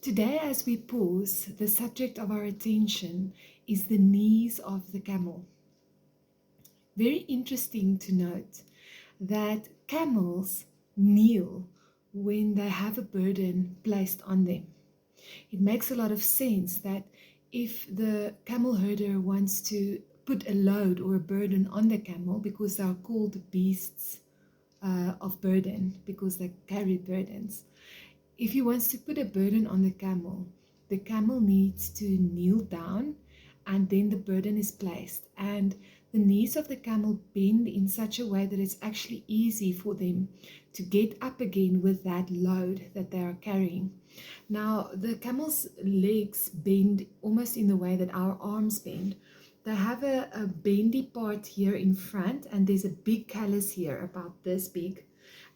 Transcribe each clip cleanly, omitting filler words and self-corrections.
Today, as we pause, the subject of our attention is the knees of the camel. Very interesting to note that camels kneel when they have a burden placed on them. It makes a lot of sense that if the camel herder wants to put a load or a burden on the camel, because they are called beasts of burden, because they carry burdens. If he wants to put a burden on the camel needs to kneel down, and then the burden is placed. And the knees of the camel bend in such a way that it's actually easy for them to get up again with that load that they are carrying. Now, the camel's legs bend almost in the way that our arms bend. They have a bendy part here in front, and there's a big callus here, about this big.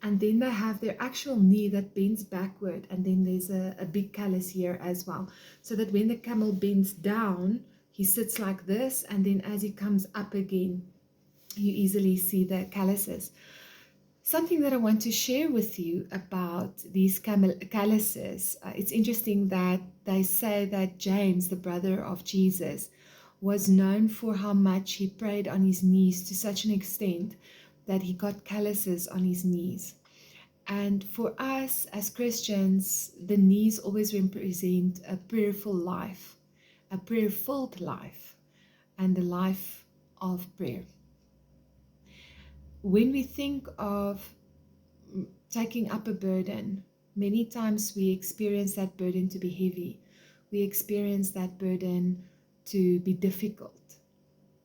And then they have their actual knee that bends backward, and then there's a big callus here as well. So that when the camel bends down, he sits like this, and then as he comes up again, you easily see the calluses. Something that I want to share with you about these calluses, it's interesting that they say that James, the brother of Jesus, was known for how much he prayed on his knees to such an extent that he got calluses on his knees. And for us as Christians, the knees always represent a prayerful life, a prayer-filled life, and a life of prayer. When we think of taking up a burden, many times we experience that burden to be heavy. We experience that burden to be difficult.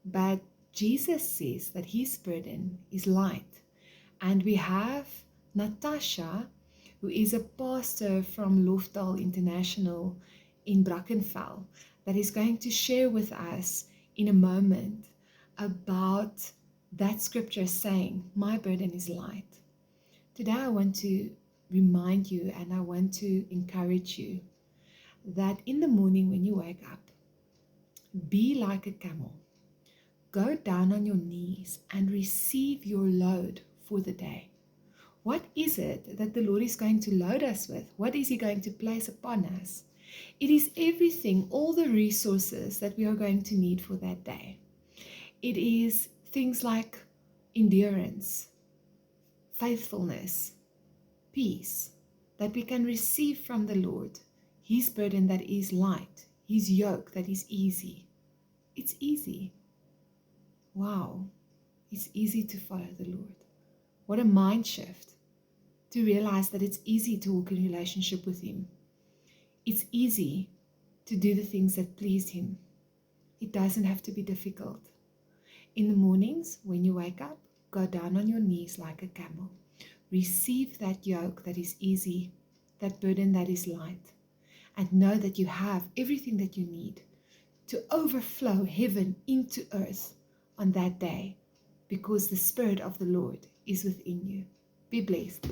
But Jesus says that his burden is light. And we have Natasha, who is a pastor from Lofdal International in Brackenfell, that is going to share with us in a moment about that scripture saying, my burden is light. Today I want to remind you, and I want to encourage you that in the morning when you wake up, be like a camel. Go down on your knees and receive your load for the day. What is it that the Lord is going to load us with? What is he going to place upon us? It is everything, all the resources that we are going to need for that day. It is things like endurance, faithfulness, peace that we can receive from the Lord. His burden that is light, his yoke that is easy. It's easy. Wow, it's easy to follow the Lord. What a mind shift to realize that it's easy to walk in relationship with him. It's easy to do the things that please him. It doesn't have to be difficult. In the mornings, when you wake up, go down on your knees like a camel. Receive that yoke that is easy, that burden that is light, and know that you have everything that you need to overflow heaven into earth on that day, because the Spirit of the Lord is within you. Be blessed.